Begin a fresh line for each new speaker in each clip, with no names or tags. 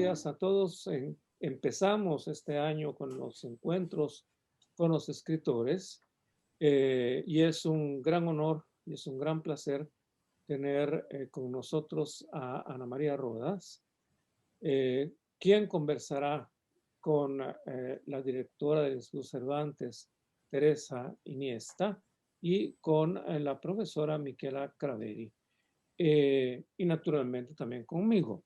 días a todos. Empezamos este año con los encuentros con los escritores y es un gran honor y es un gran placer tener con nosotros a Ana María Rodas, quien conversará con la directora del Instituto Cervantes, Teresa Iniesta, y con la profesora Michela Craveri, y naturalmente también conmigo.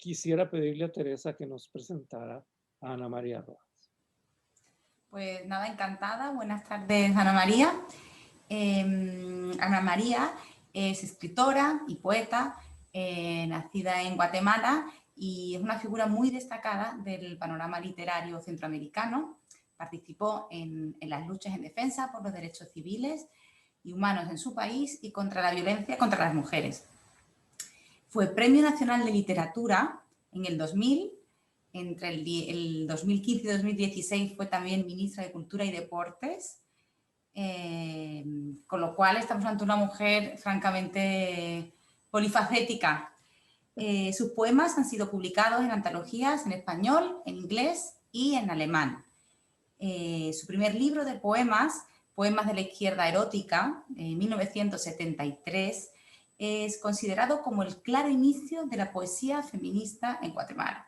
Quisiera pedirle a Teresa que nos presentara a Ana María Rodas.
Pues nada, encantada. Buenas tardes, Ana María. Ana María es escritora y poeta, nacida en Guatemala, y es una figura muy destacada del panorama literario centroamericano. Participó en las luchas en defensa por los derechos civiles y humanos en su país y contra la violencia contra las mujeres. Fue Premio Nacional de Literatura en el 2000. Entre el 2015 y 2016 fue también ministra de Cultura y Deportes, con lo cual estamos ante una mujer francamente polifacética. Sus poemas han sido publicados en antologías en español, en inglés y en alemán. Su primer libro de poemas, Poemas de la Izquierda Erótica, en 1973, es considerado como el claro inicio de la poesía feminista en Guatemala.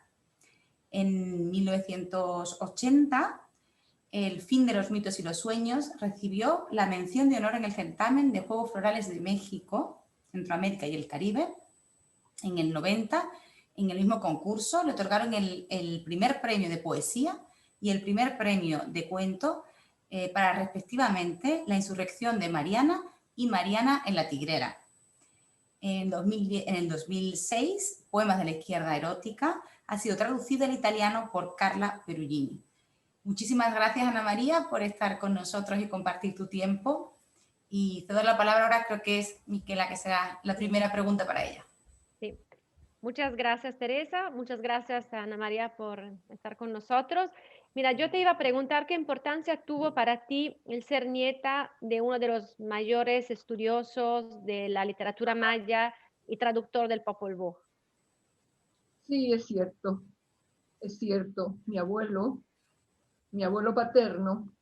En 1980, El fin de los mitos y los sueños recibió la mención de honor en el certamen de Juegos Florales de México, Centroamérica y el Caribe. En el 90, en el mismo concurso, le otorgaron el primer premio de poesía y el primer premio de cuento para respectivamente La insurrección de Mariana y Mariana en la Tigrera. En el 2006, Poemas de la Izquierda Erótica ha sido traducido al italiano por Carla Perugini. Muchísimas gracias, Ana María, por estar con nosotros y compartir tu tiempo. Y cedo la palabra ahora, creo que es Michela, que será la primera pregunta para ella.
Sí. Muchas gracias, Teresa. Muchas gracias, Ana María, por estar con nosotros. Mira, yo te iba a preguntar qué importancia tuvo para ti el ser nieta de uno de los mayores estudiosos de la literatura maya y traductor del Popol Vuh.
Sí, es cierto. Mi abuelo paterno,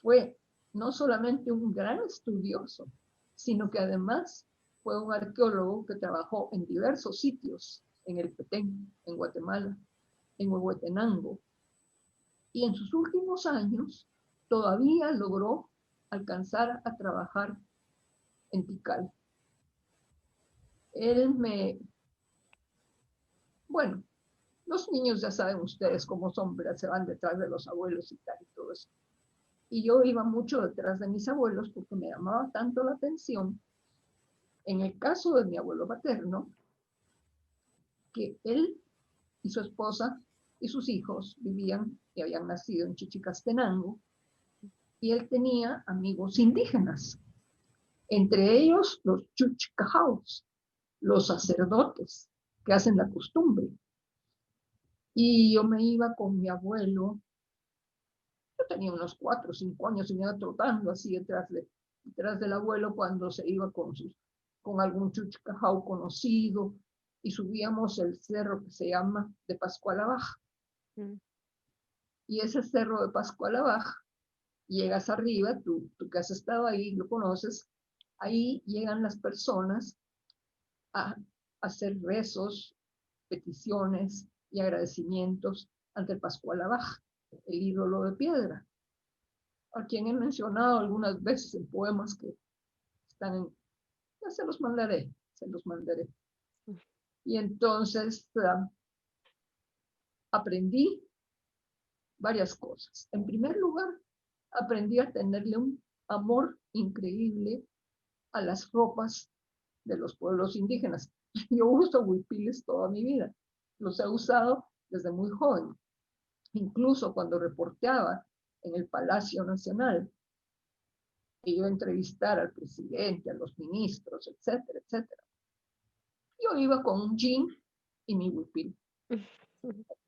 fue no solamente un gran estudioso, sino que además fue un arqueólogo que trabajó en diversos sitios, en el Petén, en Guatemala, en Huehuetenango. Y en sus últimos años todavía logró alcanzar a trabajar en Tikal. Bueno, los niños ya saben ustedes cómo son, pero se van detrás de los abuelos y tal y todo eso. Y yo iba mucho detrás de mis abuelos porque me llamaba tanto la atención, en el caso de mi abuelo paterno, que él y su esposa y sus hijos vivían y habían nacido en Chichicastenango, y él tenía amigos indígenas, entre ellos los chuchcajaos, los sacerdotes que hacen la costumbre. Y yo me iba con mi abuelo. Yo tenía unos 4 o 5 años y me iba trotando así detrás del abuelo cuando se iba con algún chuchcajao conocido, y subíamos el cerro que se llama de Pascuala Baja. Y ese cerro de Pascuala Baja, llegas arriba, tú que has estado ahí, lo conoces, ahí llegan las personas a hacer rezos, peticiones y agradecimientos ante el Pascuala Baja, el ídolo de piedra, a quien he mencionado algunas veces en poemas que están en... Ya se los mandaré. Y entonces aprendí varias cosas. En primer lugar, aprendí a tenerle un amor increíble a las ropas de los pueblos indígenas. Yo uso huipiles toda mi vida. Los he usado desde muy joven. Incluso cuando reporteaba en el Palacio Nacional, que iba a entrevistar al presidente, a los ministros, etcétera, etcétera. Yo iba con un jean y mi huipil, el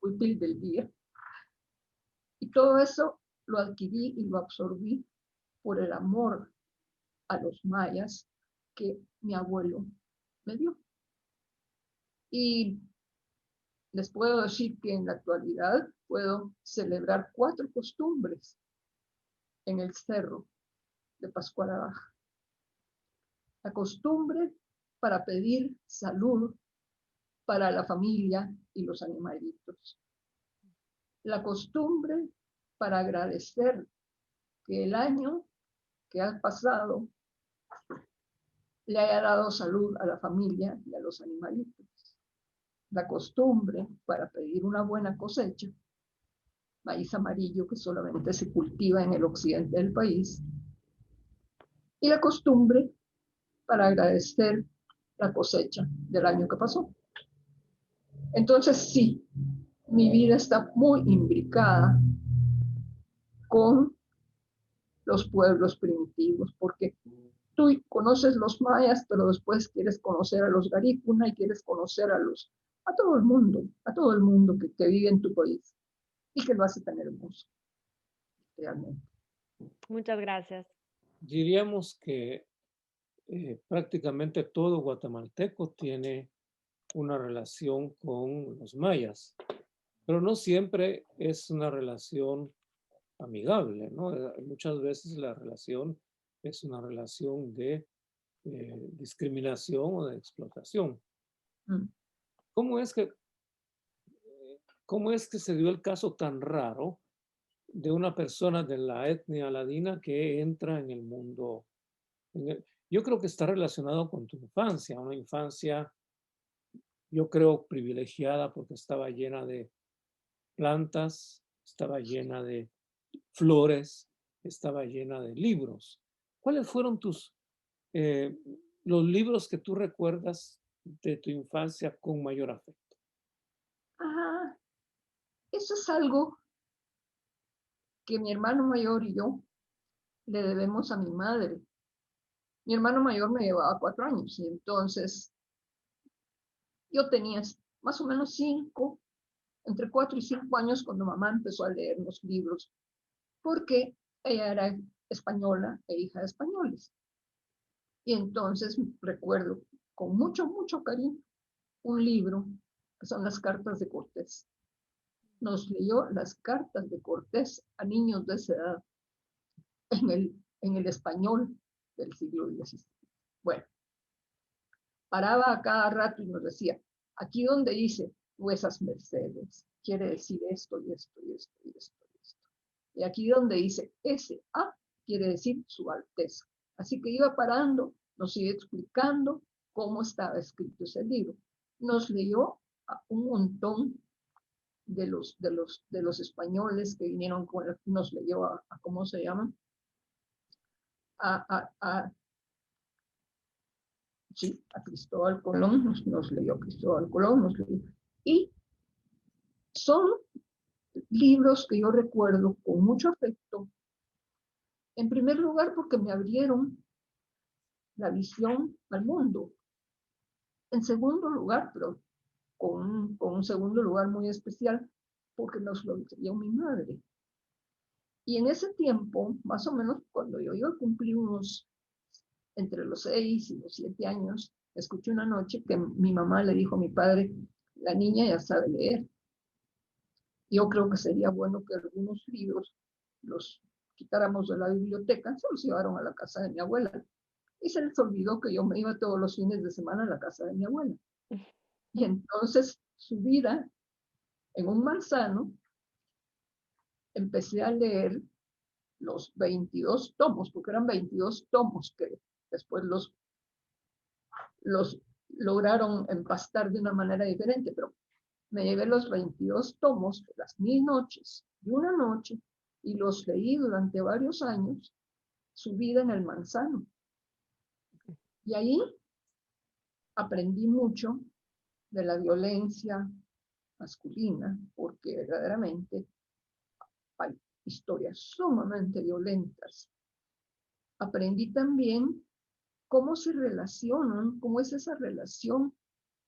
huipil del día. Y todo eso lo adquirí y lo absorbí por el amor a los mayas que mi abuelo me dio. Y les puedo decir que en la actualidad puedo celebrar 4 costumbres en el cerro de Pascuala Baja. La costumbre para pedir salud para la familia y los animalitos. La costumbre para agradecer que el año que ha pasado le haya dado salud a la familia y a los animalitos. La costumbre para pedir una buena cosecha, maíz amarillo que solamente se cultiva en el occidente del país, y la costumbre para agradecer la cosecha del año que pasó. Entonces sí, mi vida está muy imbricada con los pueblos primitivos, porque tú conoces los mayas, pero después quieres conocer a los garífuna y quieres conocer a todo el mundo que vive en tu país y que lo hace tan hermoso, realmente.
Muchas gracias.
Diríamos que prácticamente todo guatemalteco tiene una relación con los mayas, pero no siempre es una relación amigable, ¿no? Muchas veces la relación es una relación de discriminación o de explotación.
Mm.
¿Cómo es que se dio el caso tan raro de una persona de la etnia ladina que entra en el mundo? Yo creo que está relacionado con tu infancia, una infancia, yo creo, privilegiada porque estaba llena de plantas, estaba llena de flores, estaba llena de libros. ¿Cuáles fueron los libros que tú recuerdas de tu infancia con mayor afecto?
Ah, eso es algo que mi hermano mayor y yo le debemos a mi madre. Mi hermano mayor me llevaba 4 años y entonces yo tenía más o menos 5, entre 4 y 5 años cuando mamá empezó a leernos libros, porque ella era española e hija de españoles. Y entonces recuerdo con mucho, mucho cariño un libro que son las cartas de Cortés. Nos leyó las cartas de Cortés a niños de esa edad en el español del siglo XVI. Bueno, paraba a cada rato y nos decía, aquí donde dice vuesas mercedes, quiere decir esto y esto y esto y esto y esto. Y aquí donde dice S.A. quiere decir su alteza. Así que iba parando, nos iba explicando cómo estaba escrito ese libro. Nos leyó a un montón de los españoles que vinieron con él, nos leyó a ¿cómo se llaman? Sí, a Cristóbal Colón, nos leyó Cristóbal Colón, nos leyó. Y son libros que yo recuerdo con mucho afecto, en primer lugar porque me abrieron la visión al mundo. En segundo lugar, pero con un segundo lugar muy especial, porque nos lo enseñó mi madre. Y en ese tiempo, más o menos cuando yo iba a cumplir entre los 6 y los 7 años, escuché una noche que mi mamá le dijo a mi padre, la niña ya sabe leer. Yo creo que sería bueno que algunos libros los quitáramos de la biblioteca, se los llevaron a la casa de mi abuela. Y se les olvidó que yo me iba todos los fines de semana a la casa de mi abuela. Y entonces, subida en un manzano, empecé a leer los 22 tomos, porque eran 22 tomos que después los lograron empastar de una manera diferente, pero me llevé los 22 tomos de las 1000 noches y una noche y los leí durante varios años, subida en el manzano. Y ahí aprendí mucho de la violencia masculina, porque verdaderamente hay historias sumamente violentas. Aprendí también cómo se relacionan, cómo es esa relación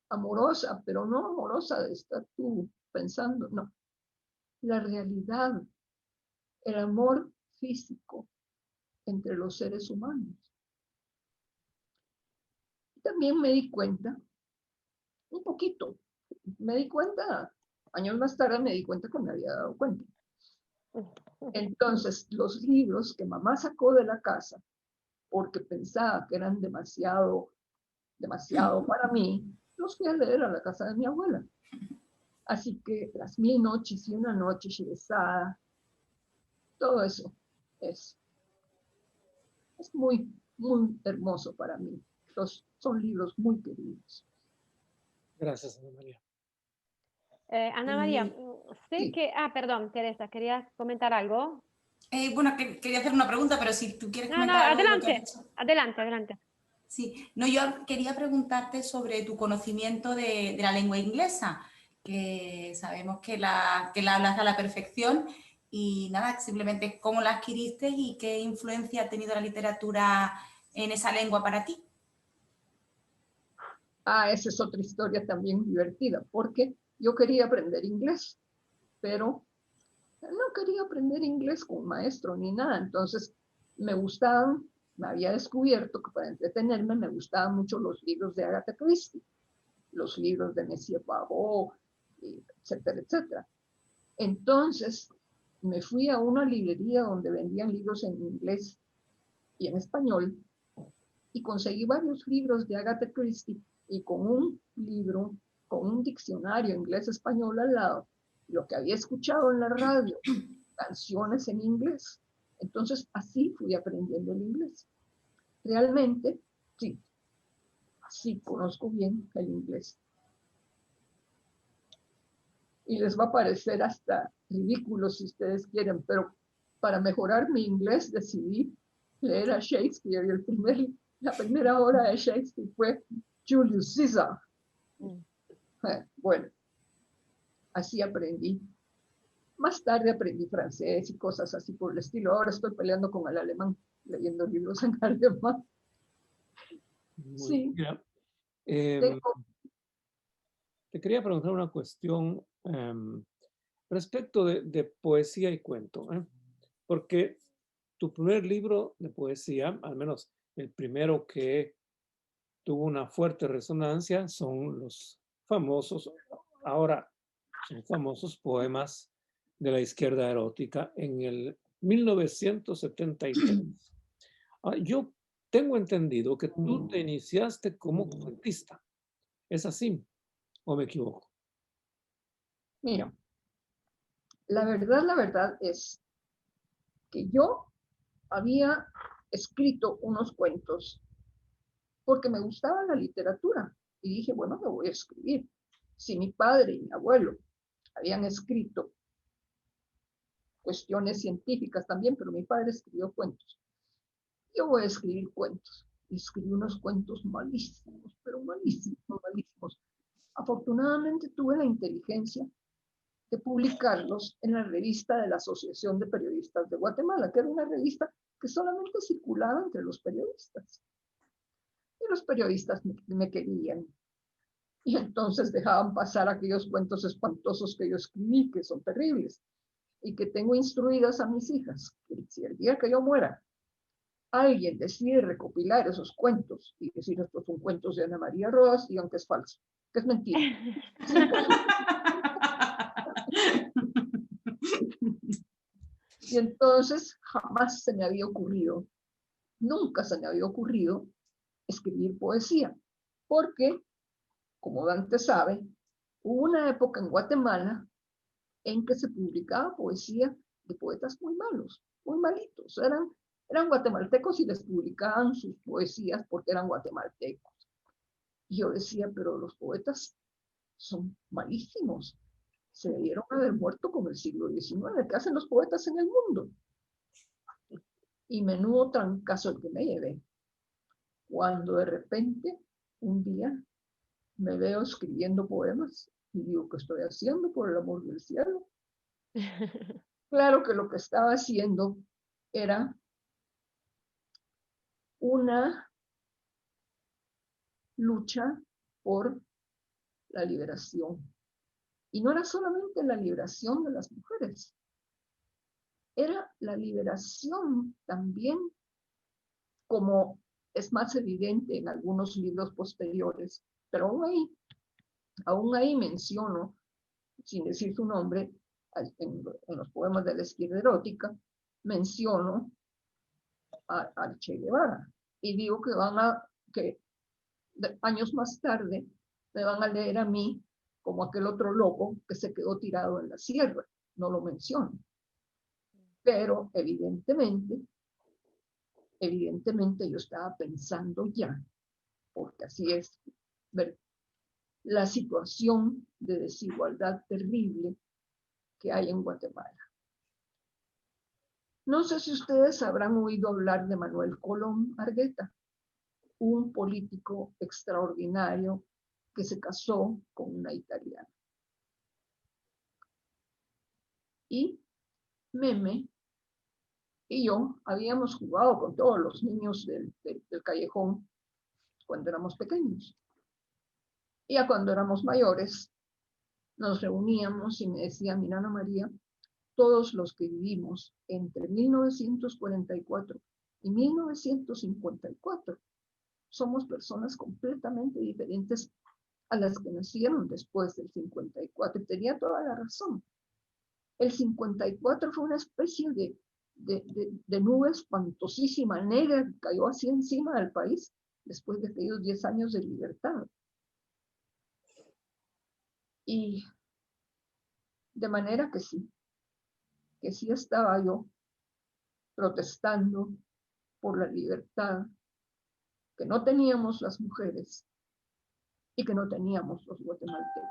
amorosa, pero no amorosa de estar tú pensando, no. La realidad, el amor físico entre los seres humanos. También me di cuenta un poquito. Me di cuenta, años más tarde me di cuenta que me había dado cuenta. Entonces, los libros que mamá sacó de la casa, porque pensaba que eran demasiado para mí, los fui a leer a la casa de mi abuela. Así que Las 1000 noches y una noche, Shiresada, todo eso es muy, muy hermoso para mí. Son libros muy queridos.
Gracias, Ana María.
Ana María, sé
Sí.
que... Ah, perdón, Teresa, ¿querías comentar algo?
Bueno, quería hacer una pregunta, pero si tú quieres
No, no,
comentar algo de lo que has
adelante,
dicho.
adelante, adelante.
Sí, no, yo quería preguntarte sobre tu conocimiento de la lengua inglesa, que sabemos que la hablas a la perfección y nada, simplemente cómo la adquiriste y qué influencia ha tenido la literatura en esa lengua para ti.
Esa es otra historia también divertida, porque yo quería aprender inglés, pero no quería aprender inglés con un maestro ni nada. Entonces, me había descubierto que para entretenerme me gustaban mucho los libros de Agatha Christie, los libros de Monsieur Poirot, etcétera, etcétera. Entonces, me fui a una librería donde vendían libros en inglés y en español y conseguí varios libros de Agatha Christie y con un libro, con un diccionario inglés-español al lado, lo que había escuchado en la radio, canciones en inglés. Entonces, así fui aprendiendo el inglés. Realmente, sí, así conozco bien el inglés. Y les va a parecer hasta ridículo si ustedes quieren, pero para mejorar mi inglés decidí leer a Shakespeare y la primera obra de Shakespeare fue Julius Caesar. Bueno, así aprendí. Más tarde aprendí francés y cosas así por el estilo. Ahora estoy peleando con el alemán, leyendo libros en alemán. Sí,
Mira, te quería preguntar una cuestión respecto de poesía y cuento, porque tu primer libro de poesía, al menos el primero que tuvo una fuerte resonancia, son los famosos, ahora son famosos poemas de la izquierda erótica en el 1973. Yo tengo entendido que tú te iniciaste como cuentista. ¿Es así o me equivoco?
mira, la verdad es que yo había escrito unos cuentos porque me gustaba la literatura y dije, bueno, me voy a escribir. Si mi padre y mi abuelo habían escrito cuestiones científicas también, pero mi padre escribió cuentos. Yo voy a escribir cuentos. Y escribí unos cuentos malísimos, pero malísimos, malísimos. Afortunadamente tuve la inteligencia de publicarlos en la revista de la Asociación de Periodistas de Guatemala, que era una revista que solamente circulaba entre los periodistas. Y los periodistas me querían. Y entonces dejaban pasar aquellos cuentos espantosos que yo escribí, que son terribles, y que tengo instruidas a mis hijas, que si el día que yo muera alguien decide recopilar esos cuentos y decir estos son cuentos de Ana María Rodas, digan que es falso, que es mentira. Es imposible. Y entonces jamás se me había ocurrido, nunca se me había ocurrido escribir poesía, porque, como Dante sabe, hubo una época en Guatemala en que se publicaba poesía de poetas muy malos, muy malitos. Eran guatemaltecos y les publicaban sus poesías porque eran guatemaltecos. Y yo decía, pero los poetas son malísimos. Se debieron haber muerto con el siglo XIX. ¿Qué hacen los poetas en el mundo? Y menudo trancazo el que me llevé. Cuando de repente, un día, me veo escribiendo poemas y digo, ¿qué estoy haciendo por el amor del cielo? Claro que lo que estaba haciendo era una lucha por la liberación. Y no era solamente la liberación de las mujeres, era la liberación también, como es más evidente en algunos libros posteriores, pero aún ahí, Aún ahí menciono, sin decir su nombre, en los poemas de la izquierda erótica, menciono a Che Guevara. Y digo que años más tarde me van a leer a mí como aquel otro loco que se quedó tirado en la sierra. No lo menciono. Pero evidentemente yo estaba pensando ya, porque así es, ver la situación de desigualdad terrible que hay en Guatemala. No sé si ustedes habrán oído hablar de Manuel Colón Argueta, un político extraordinario que se casó con una italiana. Y Meme y yo habíamos jugado con todos los niños del callejón cuando éramos pequeños. Y ya cuando éramos mayores, nos reuníamos y me decía, mira Ana María, todos los que vivimos entre 1944 y 1954 somos personas completamente diferentes a las que nacieron después del 54. Y tenía toda la razón. El 54 fue una especie de nube espantosísima, negra, que cayó así encima del país después de aquellos 10 años de libertad. Y de manera que sí estaba yo protestando por la libertad que no teníamos las mujeres y que no teníamos los guatemaltecos.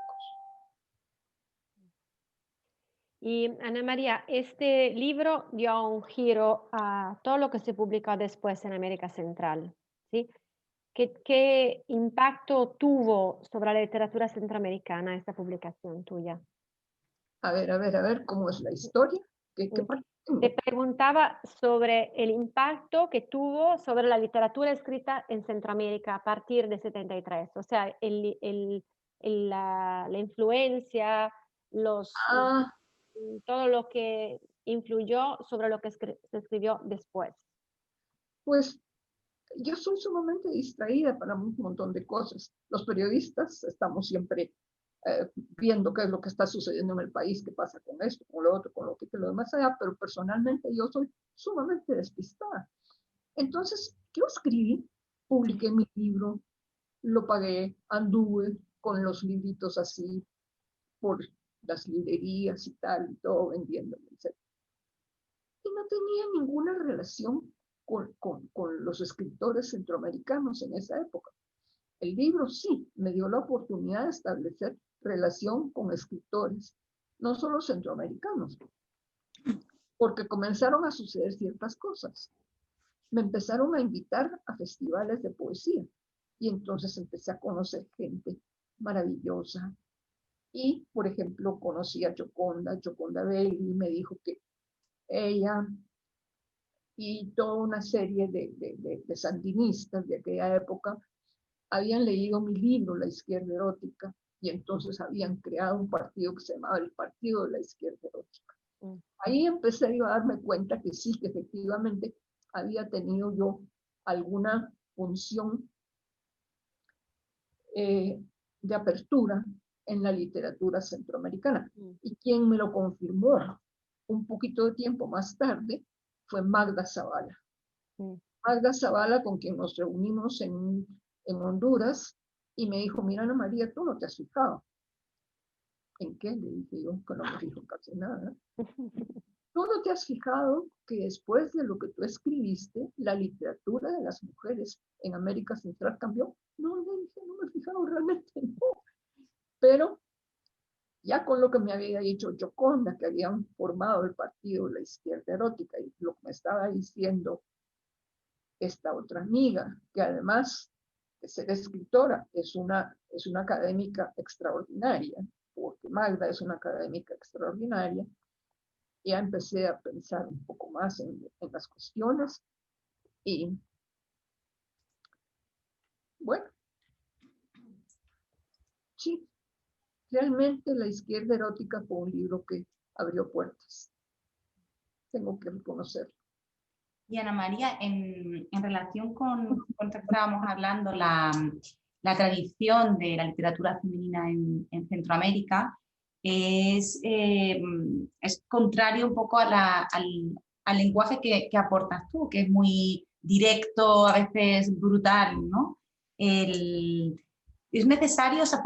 Y Ana María, este libro dio un giro a todo lo que se publicó después en América Central, ¿sí? ¿Qué impacto tuvo sobre la literatura centroamericana esta publicación tuya?
A ver, ¿cómo es la historia? ¿Qué parte tengo?
Te preguntaba sobre el impacto que tuvo sobre la literatura escrita en Centroamérica a partir de 73, o sea, la influencia, todo lo que influyó sobre lo que se escribió después.
Pues yo soy sumamente distraída para un montón de cosas. Los periodistas estamos siempre viendo qué es lo que está sucediendo en el país, qué pasa con esto, con lo otro, con lo que lo demás allá, pero personalmente yo soy sumamente despistada. Entonces, yo escribí, publiqué mi libro, lo pagué, anduve con los libritos así por las librerías y tal, y todo vendiéndolo, etc. Y no tenía ninguna relación con los escritores centroamericanos en esa época. El libro sí me dio la oportunidad de establecer relación con escritores, no solo centroamericanos, porque comenzaron a suceder ciertas cosas. Me empezaron a invitar a festivales de poesía y entonces empecé a conocer gente maravillosa. Y, por ejemplo, conocí a Gioconda Belli, me dijo que ella y toda una serie de sandinistas de aquella época habían leído mi libro, La Izquierda Erótica, y entonces habían creado un partido que se llamaba el Partido de la Izquierda Erótica. Ahí empecé yo a darme cuenta que sí, que efectivamente había tenido yo alguna función de apertura en la literatura centroamericana. Y quien me lo confirmó un poquito de tiempo más tarde fue Magda Zavala. Magda Zavala, con quien nos reunimos en Honduras, y me dijo, mira Ana María, tú no te has fijado. ¿En qué? Le dije yo, que no me fijo casi nada. ¿Tú no te has fijado que después de lo que tú escribiste, la literatura de las mujeres en América Central cambió? No, le dije, no me he fijado, realmente no. Pero ya con lo que me había dicho Gioconda, que habían formado el partido de la Izquierda Erótica, y lo que me estaba diciendo esta otra amiga, que además de ser escritora, es una académica extraordinaria, porque Magda es una académica extraordinaria, ya empecé a pensar un poco más en las cuestiones y bueno, sí, realmente La Izquierda Erótica fue un libro que abrió puertas. Tengo que reconocerlo.
Y Ana María, en relación con lo que estábamos hablando, la la tradición de la literatura femenina en Centroamérica es contrario un poco al lenguaje que aportas tú, que es muy directo, a veces brutal, ¿no? ¿Es necesario, o sea,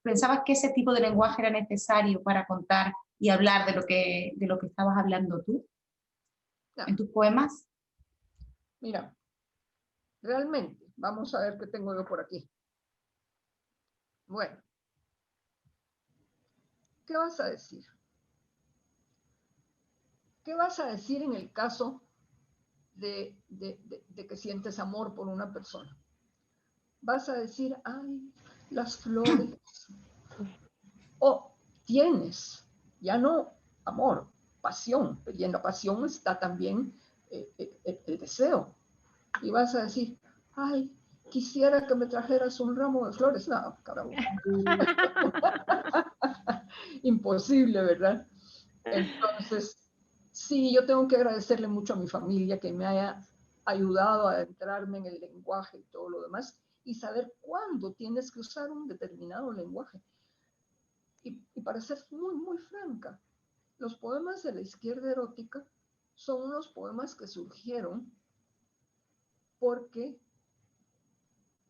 pensabas que ese tipo de lenguaje era necesario para contar y hablar de lo que estabas hablando tú en tus poemas?
Mira, realmente, vamos a ver qué tengo yo por aquí. Bueno, ¿qué vas a decir? ¿Qué vas a decir en el caso de que sientes amor por una persona? Vas a decir, ay, las flores. O tienes, ya no amor, pasión. Y en la pasión está también el deseo. Y vas a decir, ay, quisiera que me trajeras un ramo de flores. No, carajo. Imposible, ¿verdad? Entonces, sí, yo tengo que agradecerle mucho a mi familia que me haya ayudado a adentrarme en el lenguaje y todo lo demás y saber cuándo tienes que usar un determinado lenguaje. Y para ser muy, muy franca, los poemas de la izquierda erótica son unos poemas que surgieron porque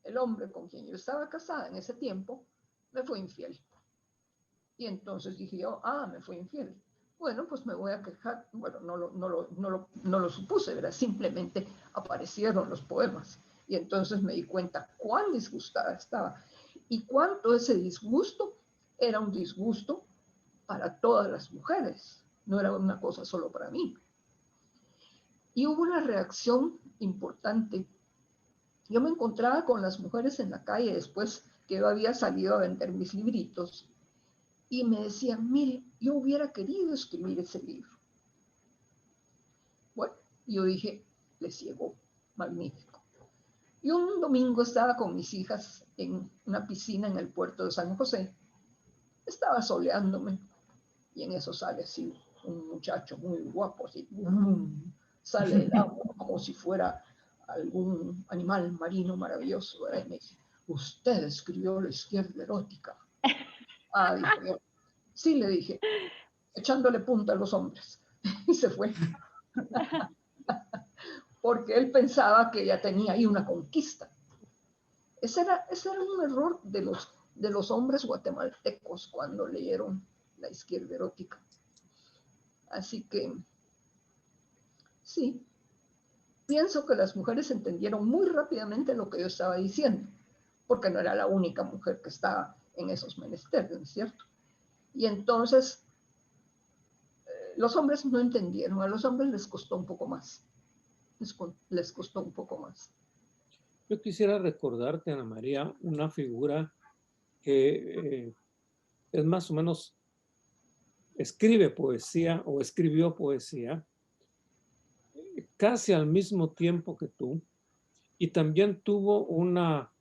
el hombre con quien yo estaba casada en ese tiempo me fue infiel. Y entonces dije yo, me fue infiel. Bueno, pues me voy a quejar. Bueno, no lo supuse, ¿verdad? Simplemente aparecieron los poemas. Y entonces me di cuenta cuán disgustada estaba y cuánto ese disgusto era un disgusto para todas las mujeres. No era una cosa solo para mí. Y hubo una reacción importante. Yo me encontraba con las mujeres en la calle después que yo había salido a vender mis libritos y me decían, mire, yo hubiera querido escribir ese libro. Bueno, yo dije, les llegó, magnífico. Y un domingo estaba con mis hijas en una piscina en el puerto de San José. Estaba soleándome y en eso sale así un muchacho muy guapo, así, sale del agua como si fuera algún animal marino maravilloso, ¿verdad? Y me dice, usted escribió la izquierda erótica. Dije yo, sí, le dije, echándole punta a los hombres. Y se fue. Porque él pensaba que ya tenía ahí una conquista. Ese era un error de los hombres guatemaltecos cuando leyeron la izquierda erótica. Así que, sí, pienso que las mujeres entendieron muy rápidamente lo que yo estaba diciendo, porque no era la única mujer que estaba en esos menesteres, ¿cierto? Y entonces, los hombres no entendieron, a los hombres les costó un poco más. Les costó un poco más.
Yo quisiera recordarte, Ana María, una figura que es más o menos, escribe poesía o escribió poesía casi al mismo tiempo que tú y también tuvo una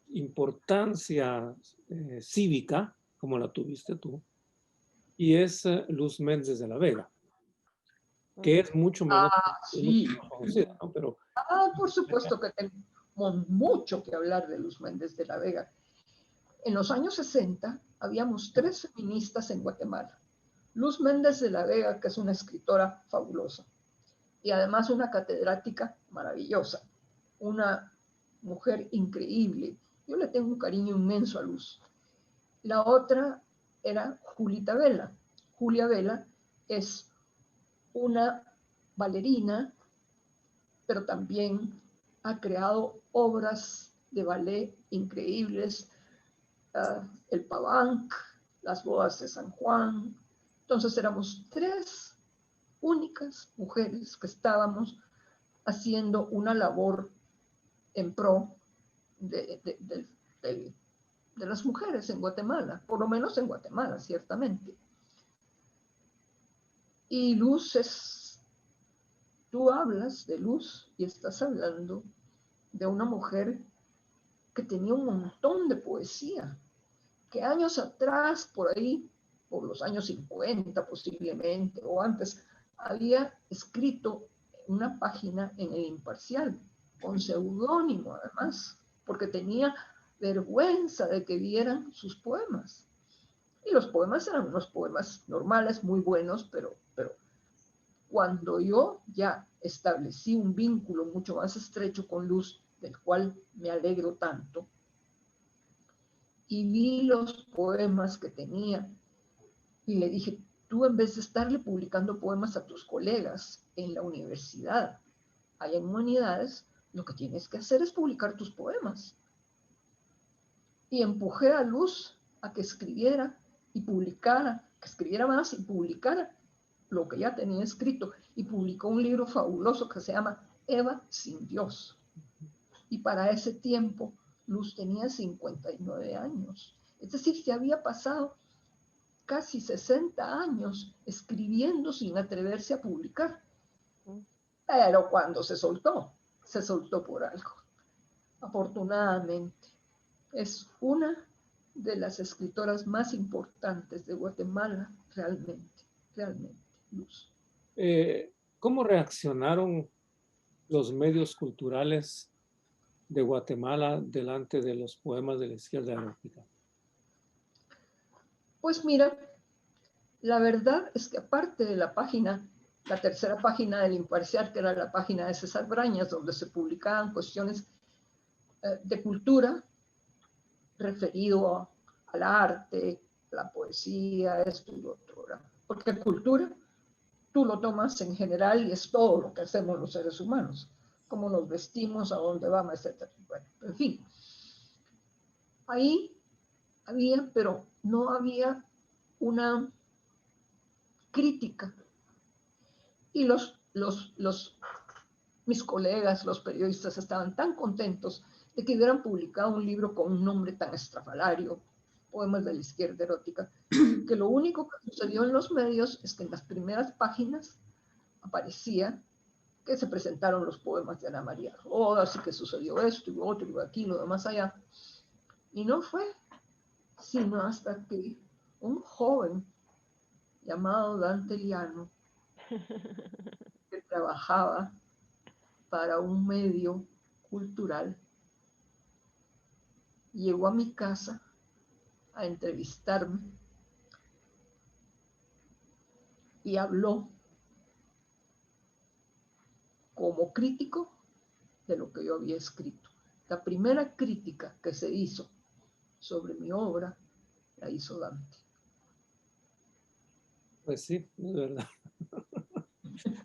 importancia cívica como la tuviste tú y es Luz Méndez de la Vega, que es mucho menos,
Sí.
mucho conocida, ¿no? Pero,
Por supuesto que tenemos mucho que hablar de Luz Méndez de la Vega. En los años 60 habíamos 3 feministas en Guatemala. Luz Méndez de la Vega, que es una escritora fabulosa, y además una catedrática maravillosa, una mujer increíble. Yo le tengo un cariño inmenso a Luz. La otra era Julita Vela. Julia Vela es una bailarina, pero también ha creado obras de ballet increíbles, el Pavank, las bodas de San Juan. Entonces éramos 3 únicas mujeres que estábamos haciendo una labor en pro de las mujeres en Guatemala, por lo menos en Guatemala, ciertamente. Y Luz tú hablas de Luz y estás hablando de una mujer que tenía un montón de poesía, que años atrás, por ahí, por los años 50 posiblemente, o antes, había escrito una página en El Imparcial, con seudónimo además, porque tenía vergüenza de que vieran sus poemas. Y los poemas eran unos poemas normales, muy buenos, pero cuando yo ya establecí un vínculo mucho más estrecho con Luz, del cual me alegro tanto, y vi los poemas que tenía, y le dije, tú en vez de estarle publicando poemas a tus colegas en la universidad, allá en humanidades, lo que tienes que hacer es publicar tus poemas. Y empujé a Luz a que escribiera y publicara, que escribiera más y publicara lo que ya tenía escrito, y publicó un libro fabuloso que se llama Eva sin Dios. Y para ese tiempo Luz tenía 59 años. Es decir, se había pasado casi 60 años escribiendo sin atreverse a publicar. Pero cuando se soltó por algo. Afortunadamente, es una de las escritoras más importantes de Guatemala, realmente, Luz.
¿Cómo reaccionaron los medios culturales de Guatemala delante de los poemas de la izquierda erótica?
Pues mira, la verdad es que aparte de la página, la tercera página del Imparcial, que era la página de César Brañas, donde se publicaban cuestiones de cultura, referido al arte, la poesía, esto y lo otro, ¿verdad? Porque cultura, tú lo tomas en general y es todo lo que hacemos los seres humanos, cómo nos vestimos, a dónde vamos, etc. Bueno, en fin, ahí había, pero no había una crítica. Y mis colegas, los periodistas, estaban tan contentos de que hubieran publicado un libro con un nombre tan estrafalario, Poemas de la Izquierda Erótica, que lo único que sucedió en los medios es que en las primeras páginas aparecía que se presentaron los poemas de Ana María Rodas y que sucedió esto y lo otro y aquí y lo demás allá. Y no fue sino hasta que un joven llamado Dante Liano, que trabajaba para un medio cultural, llegó a mi casa a entrevistarme y habló como crítico de lo que yo había escrito. La primera crítica que se hizo sobre mi obra la hizo Dante.
Pues sí, es verdad.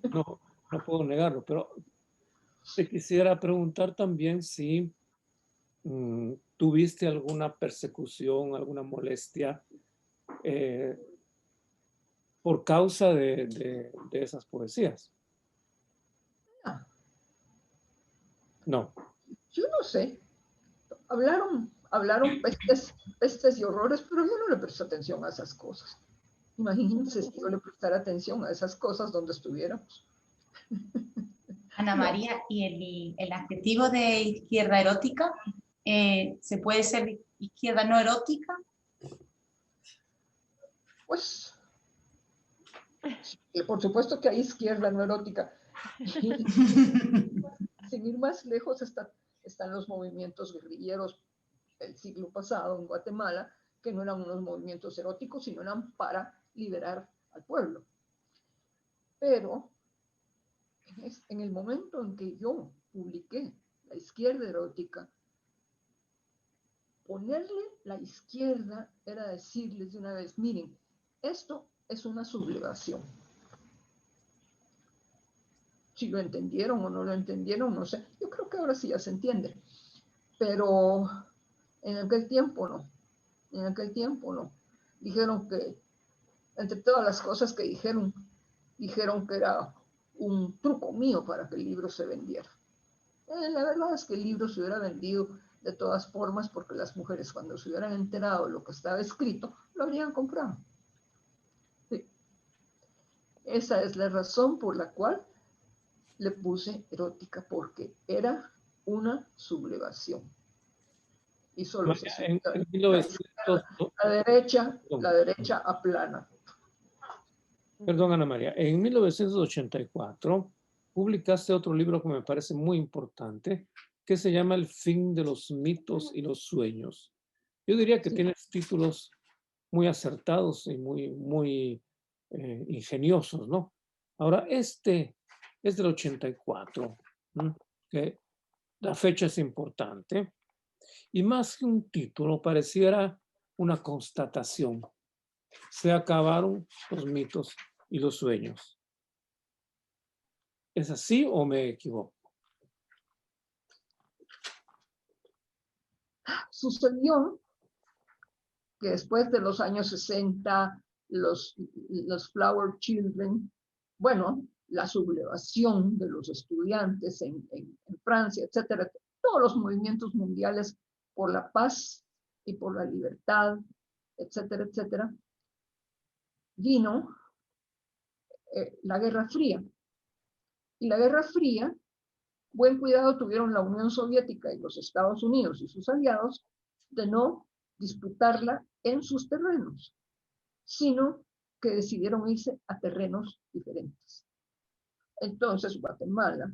No puedo negarlo, pero te quisiera preguntar también si tuviste alguna persecución, alguna molestia por causa de esas poesías. No.
Yo no sé. Hablaron pestes y horrores, pero yo no le presté atención a esas cosas. Imagínense si yo le prestara atención a esas cosas donde estuviéramos.
Ana María, ¿y el adjetivo de izquierda erótica se puede ser izquierda no erótica?
Pues, por supuesto que hay izquierda no erótica. Sin ir más lejos están los movimientos guerrilleros del siglo pasado en Guatemala, que no eran unos movimientos eróticos, sino eran para liberar al pueblo. Pero en el momento en que yo publiqué la izquierda erótica, ponerle la izquierda era decirles de una vez, miren, esto es una sublevación. Si lo entendieron o no lo entendieron, no sé. Yo creo que ahora sí ya se entiende. Pero en aquel tiempo no. En aquel tiempo no. Dijeron que, entre todas las cosas que dijeron que era un truco mío para que el libro se vendiera. La verdad es que el libro se hubiera vendido de todas formas porque las mujeres, cuando se hubieran enterado de lo que estaba escrito, lo habrían comprado. Sí. Esa es la razón por la cual le puse erótica, porque era una sublevación. Y solo se
en 1900,
la derecha aplana.
Perdón, Ana María. En 1984 publicaste otro libro que me parece muy importante, que se llama El fin de los mitos y los sueños. Yo diría que
Sí.
tienes títulos muy acertados y muy ingeniosos, ¿no? Ahora, este es del 84, ¿m? Que la fecha es importante, y más que un título, pareciera una constatación. Se acabaron los mitos y los sueños. ¿Es así o me equivoco?
Sucedió que después de los años 60, los Flower Children, bueno, la sublevación de los estudiantes en Francia, etcétera, todos los movimientos mundiales por la paz y por la libertad, etcétera, etcétera, vino la Guerra Fría. Y la Guerra Fría, buen cuidado tuvieron la Unión Soviética y los Estados Unidos y sus aliados de no disputarla en sus terrenos, sino que decidieron irse a terrenos diferentes. Entonces, Guatemala,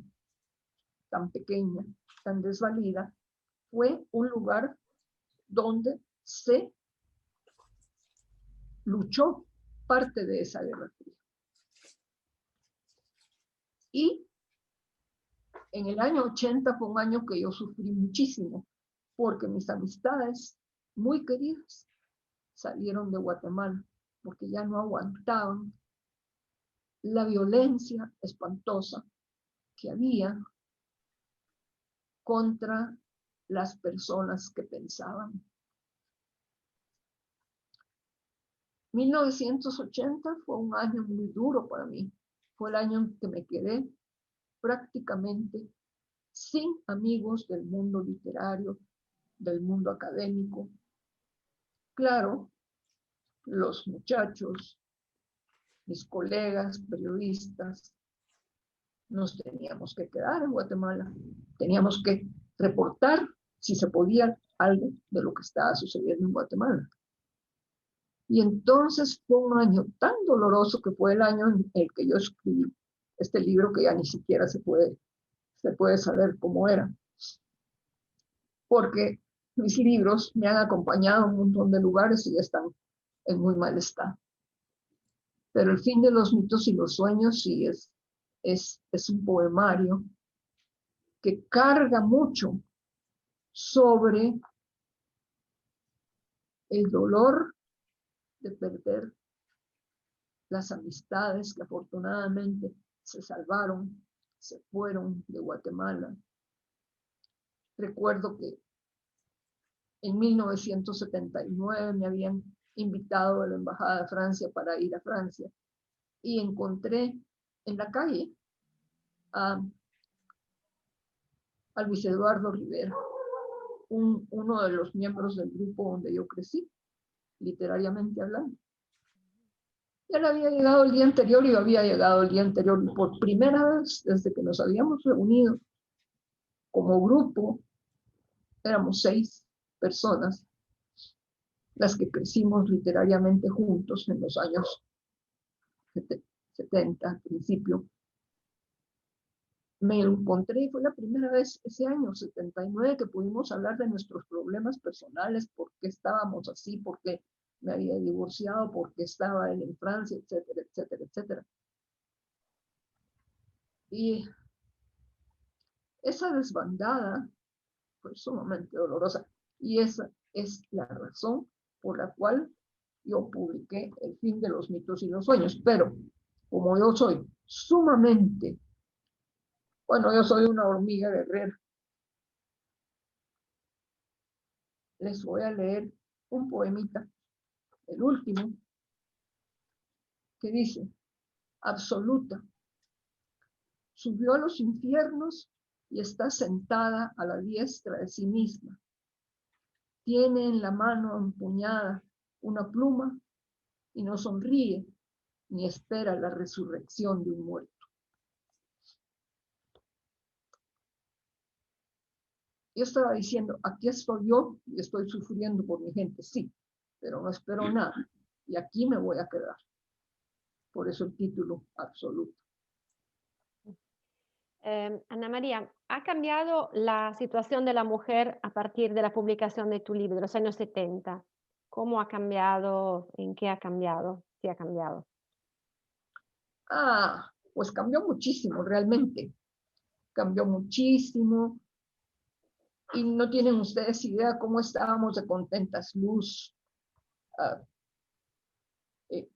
tan pequeña, tan desvalida, fue un lugar donde se luchó parte de esa Guerra Fría. Y en el año 80 fue un año que yo sufrí muchísimo, porque mis amistades muy queridas salieron de Guatemala, porque ya no aguantaban la violencia espantosa que había contra las personas que pensaban. 1980 fue un año muy duro para mí. Fue el año en que me quedé prácticamente sin amigos del mundo literario, del mundo académico. Claro, los muchachos, mis colegas periodistas, nos teníamos que quedar en Guatemala. Teníamos que reportar si se podía algo de lo que estaba sucediendo en Guatemala. Y entonces fue un año tan doloroso que fue el año en el que yo escribí este libro que ya ni siquiera se puede saber cómo era. Porque mis libros me han acompañado a un montón de lugares y ya están en muy mal estado. Pero El fin de los mitos y los sueños sí es un poemario que carga mucho sobre el dolor de perder las amistades que afortunadamente se salvaron, se fueron de Guatemala. Recuerdo que en 1979 me habían invitado a la Embajada de Francia para ir a Francia y encontré en la calle a Luis Eduardo Rivera, uno de los miembros del grupo donde yo crecí, literariamente hablando. Él había llegado el día anterior y yo había llegado el día anterior. Y por primera vez, desde que nos habíamos reunido como grupo, éramos 6 personas las que crecimos literariamente juntos en los años 70, al principio. Me encontré y fue la primera vez ese año 79 que pudimos hablar de nuestros problemas personales, por qué estábamos así, por qué me había divorciado, por qué estaba él en Francia, etcétera, etcétera, etcétera. Y esa desbandada fue sumamente dolorosa y esa es la razón por la cual yo publiqué El fin de los mitos y los sueños. Pero como yo soy sumamente, bueno, yo soy una hormiga guerrera, les voy a leer un poemita, el último, que dice: Absoluta, subió a los infiernos y está sentada a la diestra de sí misma. Tiene en la mano empuñada una pluma y no sonríe ni espera la resurrección de un muerto. Yo estaba diciendo, aquí estoy yo y estoy sufriendo por mi gente, sí, pero no espero nada y aquí me voy a quedar. Por eso el título, Absoluto.
Ana María, ¿ha cambiado la situación de la mujer a partir de la publicación de tu libro de los años 70? ¿Cómo ha cambiado? ¿En qué ha cambiado? ¿Si ha cambiado?
Pues cambió muchísimo, realmente. Cambió muchísimo. Y no tienen ustedes idea cómo estábamos de contentas, Luz. Ah, eh,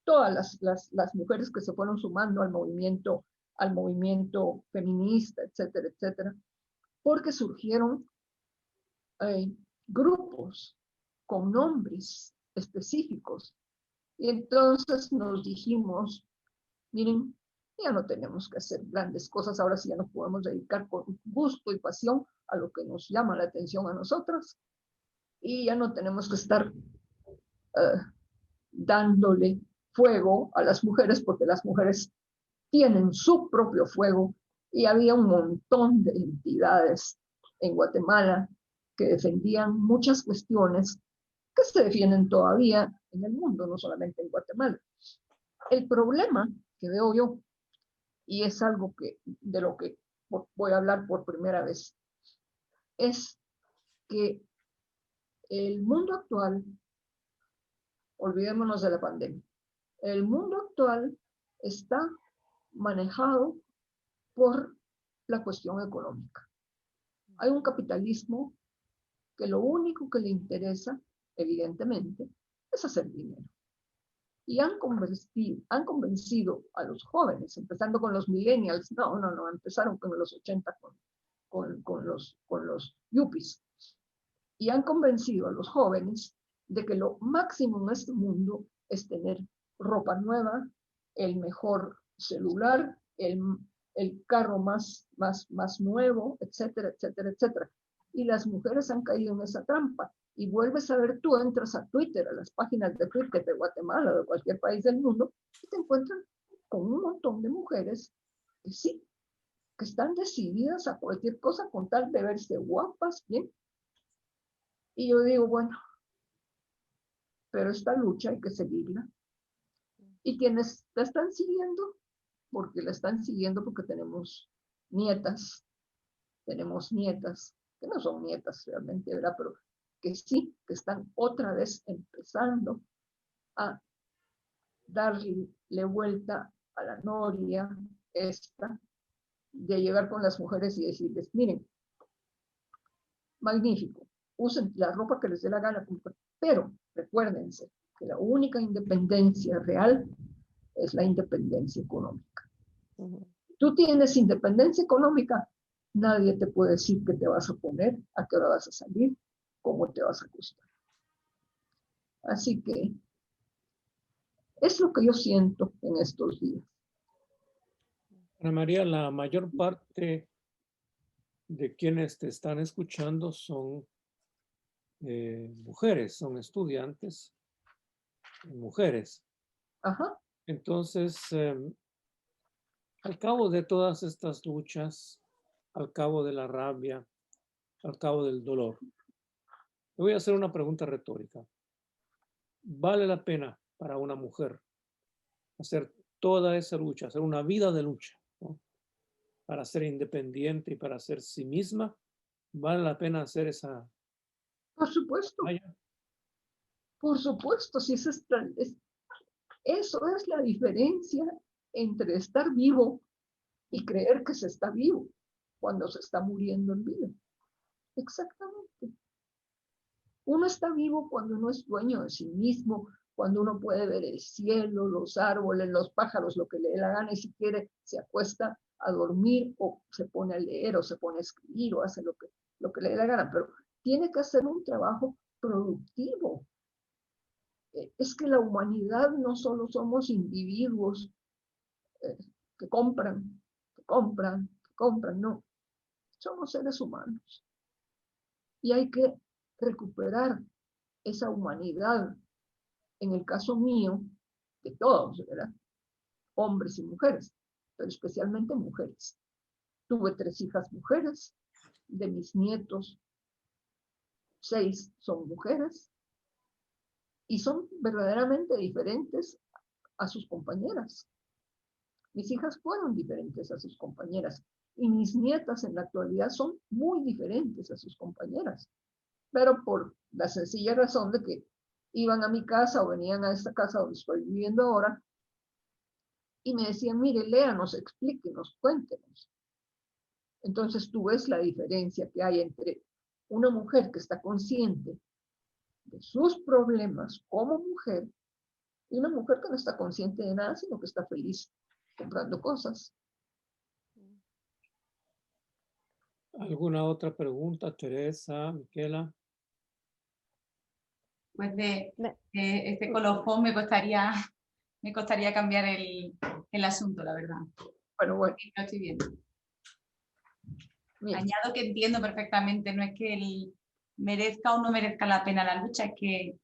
Todas las mujeres que se fueron sumando al movimiento feminista, etcétera, etcétera, porque surgieron grupos con nombres específicos. Y entonces nos dijimos, miren, ya no tenemos que hacer grandes cosas, ahora sí ya nos podemos dedicar con gusto y pasión a lo que nos llama la atención a nosotras, y ya no tenemos que estar dándole fuego a las mujeres, porque las mujeres tienen su propio fuego, y había un montón de entidades en Guatemala que defendían muchas cuestiones que se defienden todavía en el mundo, no solamente en Guatemala. El problema que veo yo, y es algo de lo que voy a hablar por primera vez, es que el mundo actual, olvidémonos de la pandemia, el mundo actual está manejado por la cuestión económica. Hay un capitalismo que lo único que le interesa, evidentemente, es hacer dinero. Y han convencido a los jóvenes, empezando con los millennials, no, empezaron con los 80 con los yuppies, y han convencido a los jóvenes de que lo máximo en este mundo es tener ropa nueva, el mejor celular, el carro más nuevo, etcétera, etcétera, etcétera. Y las mujeres han caído en esa trampa. Y vuelves a ver, tú entras a Twitter, a las páginas de Twitter de Guatemala o de cualquier país del mundo, y te encuentran con un montón de mujeres que sí, que están decididas a cualquier cosa con tal de verse guapas, bien. Y yo digo, bueno, pero esta lucha hay que seguirla. Y quienes la están siguiendo, porque la están siguiendo porque nietas, tenemos nietas, que no son nietas realmente, ¿verdad? Pero que sí, que están otra vez empezando a darle vuelta a la noria esta de llegar con las mujeres y decirles, miren, magnífico, usen la ropa que les dé la gana, pero recuérdense que la única independencia real es la independencia económica. Tú tienes independencia económica, nadie te puede decir qué te vas a poner, a qué hora vas a salir, cómo te vas a acostar. Así que es lo que yo siento en estos días.
Ana María, la mayor parte de quienes te están escuchando son mujeres, son estudiantes, mujeres.
Ajá.
Entonces, al cabo de todas estas luchas, al cabo de la rabia, al cabo del dolor, te voy a hacer una pregunta retórica. ¿Vale la pena para una mujer hacer toda esa lucha, hacer una vida de lucha, ¿no? Para ser independiente y para ser sí misma? ¿Vale la pena hacer esa?
Por supuesto, por supuesto, si eso es la diferencia entre estar vivo y creer que se está vivo cuando se está muriendo en vida. Exactamente. Uno está vivo cuando uno es dueño de sí mismo, cuando uno puede ver el cielo, los árboles, los pájaros, lo que le dé la gana, y si quiere se acuesta a dormir o se pone a leer o se pone a escribir o hace lo que le dé la gana, pero tiene que hacer un trabajo productivo. Es que la humanidad no solo somos individuos que compran, no, somos seres humanos y hay que recuperar esa humanidad. En el caso mío, de todos, ¿verdad? Hombres y mujeres, pero especialmente mujeres. Tuve 3 hijas mujeres, de mis nietos, 6 son mujeres, y son verdaderamente diferentes a sus compañeras. Mis hijas fueron diferentes a sus compañeras y mis nietas en la actualidad son muy diferentes a sus compañeras, pero por la sencilla razón de que iban a mi casa o venían a esta casa donde estoy viviendo ahora y me decían, mire, léanos, explíquenos, cuéntenos. Entonces tú ves la diferencia que hay entre una mujer que está consciente de sus problemas como mujer y una mujer que no está consciente de nada, sino que está feliz comprando cosas.
¿Alguna otra pregunta, Teresa, Miquela?
Pues de
Me-
este colofón me costaría cambiar el asunto, la verdad.
Bueno,
Lo estoy viendo.
mira,
Añado que entiendo perfectamente, no es que merezca o no merezca la pena la lucha, es que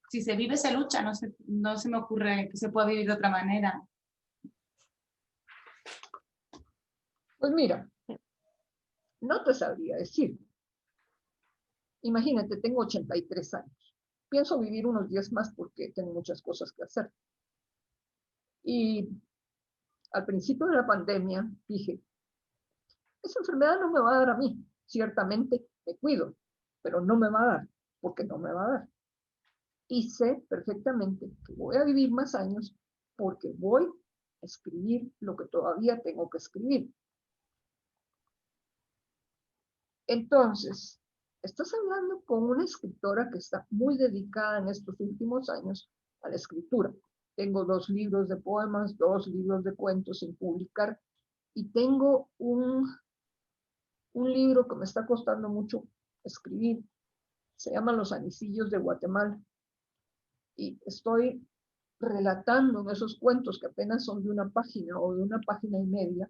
si se vive se lucha, no se me ocurre que se pueda vivir de otra manera.
pues mira, no te sabría decir. Imagínate, tengo 83 años. Pienso vivir unos 10 más porque tengo muchas cosas que hacer. Y al principio de la pandemia dije, esa enfermedad no me va a dar a mí. Ciertamente me cuido, pero no me va a dar, porque no me va a dar. Y sé perfectamente que voy a vivir más años porque voy a escribir lo que todavía tengo que escribir. Entonces, estás hablando con una escritora que está muy dedicada en estos últimos años a la escritura. Tengo 2 libros de poemas, 2 libros de cuentos sin publicar y tengo un libro que me está costando mucho escribir. Se llama Los Anisillos de Guatemala. Y estoy relatando en esos cuentos que apenas son de una página o de una página y media,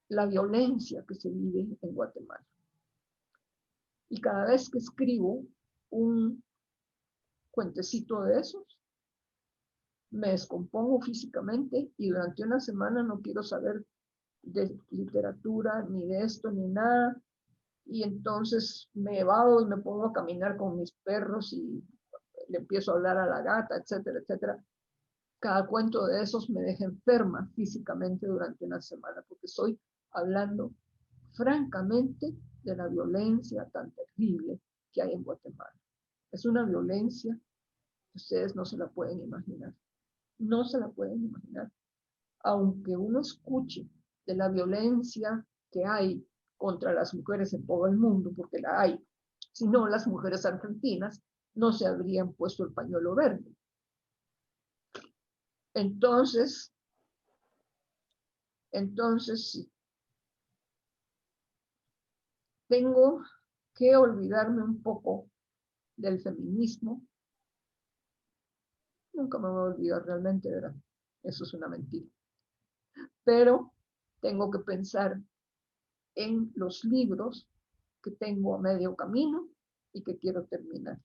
la violencia que se vive en Guatemala. Y cada vez que escribo un cuentecito de esos, me descompongo físicamente y durante una semana no quiero saber de literatura, ni de esto, ni nada. Y entonces me evado y me pongo a caminar con mis perros y le empiezo a hablar a la gata, etcétera, etcétera. Cada cuento de esos me deja enferma físicamente durante una semana porque estoy hablando francamente de la violencia tan terrible que hay en Guatemala. Es una violencia que ustedes no se la pueden imaginar. No se la pueden imaginar. Aunque uno escuche de la violencia que hay contra las mujeres en todo el mundo, porque la hay, si no, las mujeres argentinas no se habrían puesto el pañuelo verde. Entonces sí, tengo que olvidarme un poco del feminismo. Nunca me voy a olvidar realmente, ¿verdad? Eso es una mentira. Pero tengo que pensar en los libros que tengo a medio camino y que quiero terminar.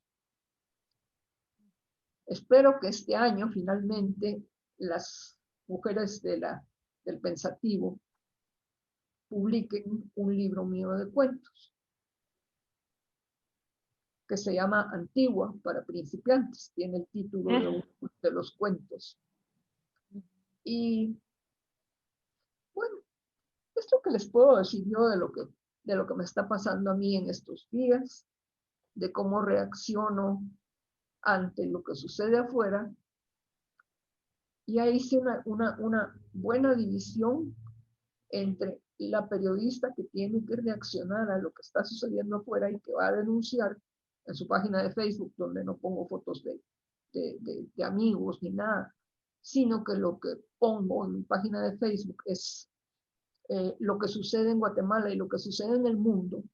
Espero que este año finalmente las mujeres del pensativo publiquen un libro mío de cuentos que se llama Antigua para principiantes. Tiene el título de uno de los cuentos. Y bueno, es lo que les puedo decir yo de lo que me está pasando a mí en estos días, de cómo reacciono ante lo que sucede afuera. Y ahí hice una buena división entre la periodista que tiene que reaccionar a lo que está sucediendo afuera y que va a denunciar en su página de Facebook, donde no pongo fotos de amigos ni nada, sino que lo que pongo en mi página de Facebook es lo que sucede en Guatemala y lo que sucede en el mundo.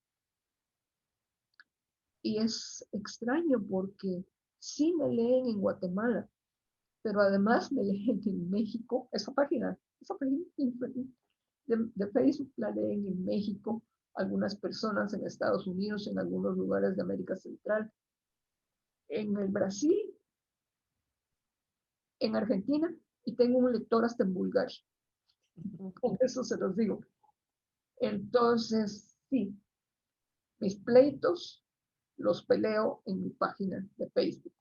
Y es extraño porque sí me leen en Guatemala, pero además me leen en México. Esa página de Facebook la leen en México, algunas personas en Estados Unidos, en algunos lugares de América Central, en el Brasil, en Argentina, y tengo un lector hasta en Bulgaria. Con eso se los digo. Entonces, sí, mis pleitos los peleo en mi página de Facebook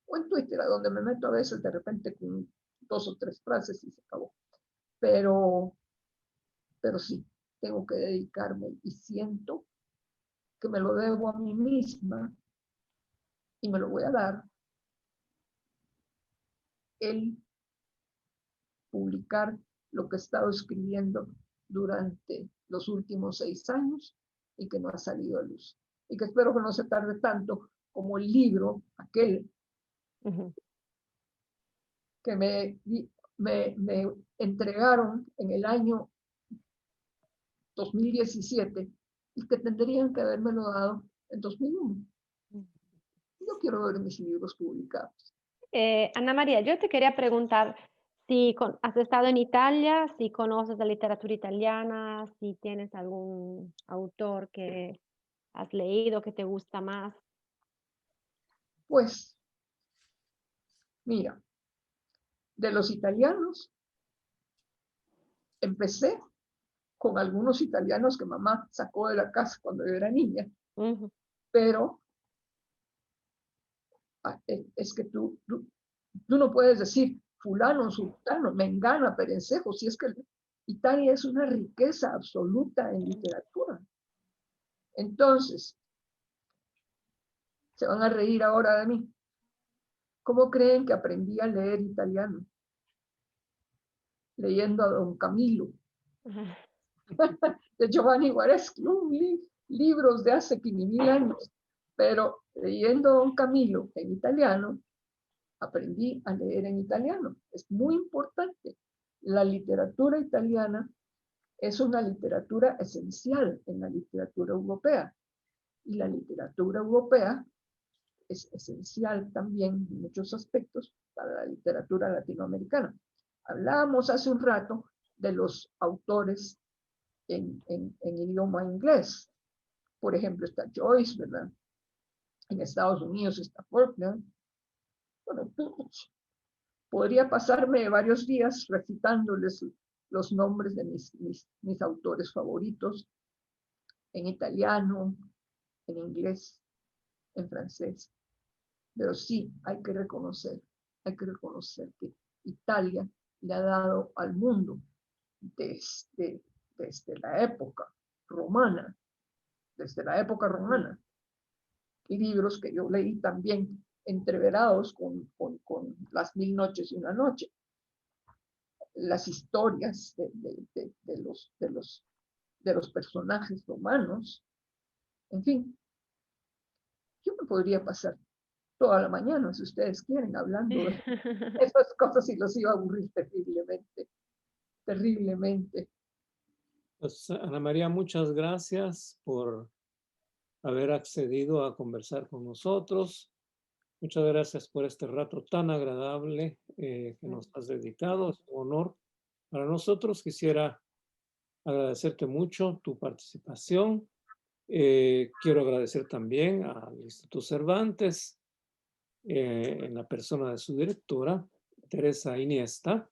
o en Twitter, a donde me meto a veces de repente con 2 o 3 frases y se acabó. Pero sí, tengo que dedicarme y siento que me lo debo a mí misma y me lo voy a dar el publicar lo que he estado escribiendo durante los últimos 6 años y que no ha salido a luz. Y que espero que no se tarde tanto como el libro, aquel que me entregaron en el año 2017 y que tendrían que habérmelo dado en 2001. Yo quiero ver mis libros publicados.
Ana María, yo te quería preguntar si has estado en Italia, si conoces la literatura italiana, si tienes algún autor que has leído que te gusta más.
Pues, mira, de los italianos, empecé con algunos italianos que mamá sacó de la casa cuando yo era niña, pero es que tú no puedes decir fulano, sultano, mengana, perencejo, si es que Italia es una riqueza absoluta en literatura. Entonces, se van a reír ahora de mí. ¿Cómo creen que aprendí a leer italiano? Leyendo a Don Camillo, de Giovanni Guareschi, libros de hace 5.000 años, pero leyendo a Don Camillo en italiano, aprendí a leer en italiano. Es muy importante. La literatura italiana es una literatura esencial en la literatura europea. Y la literatura europea es esencial también en muchos aspectos para la literatura latinoamericana. Hablábamos hace un rato de los autores en idioma inglés. Por ejemplo, está Joyce, ¿verdad? En Estados Unidos está Faulkner. Bueno, podría pasarme varios días recitándoles los nombres de mis autores favoritos en italiano, en inglés, en francés. Pero sí, hay que reconocer que Italia le ha dado al mundo desde la época romana, libros que yo leí también entreverados con Las 1000 noches y una noche, las historias de los personajes romanos, en fin. Yo me podría pasar toda la mañana, si ustedes quieren, hablando de esas cosas y los iba a aburrir terriblemente, terriblemente.
Pues, Ana María, muchas gracias por haber accedido a conversar con nosotros. Muchas gracias por este rato tan agradable que nos has dedicado. Es un honor para nosotros. Quisiera agradecerte mucho tu participación. Quiero agradecer también al Instituto Cervantes, en la persona de su directora, Teresa Iniesta,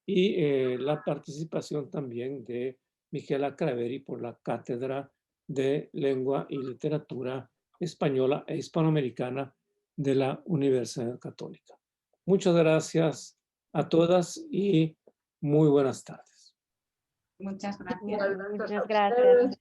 y la participación también de Michela Craveri por la Cátedra de Lengua y Literatura Española e Hispanoamericana de la Universidad Católica. Muchas gracias a todas y muy buenas tardes.
Muchas gracias.
Igualmente a
Muchas
ustedes.
gracias.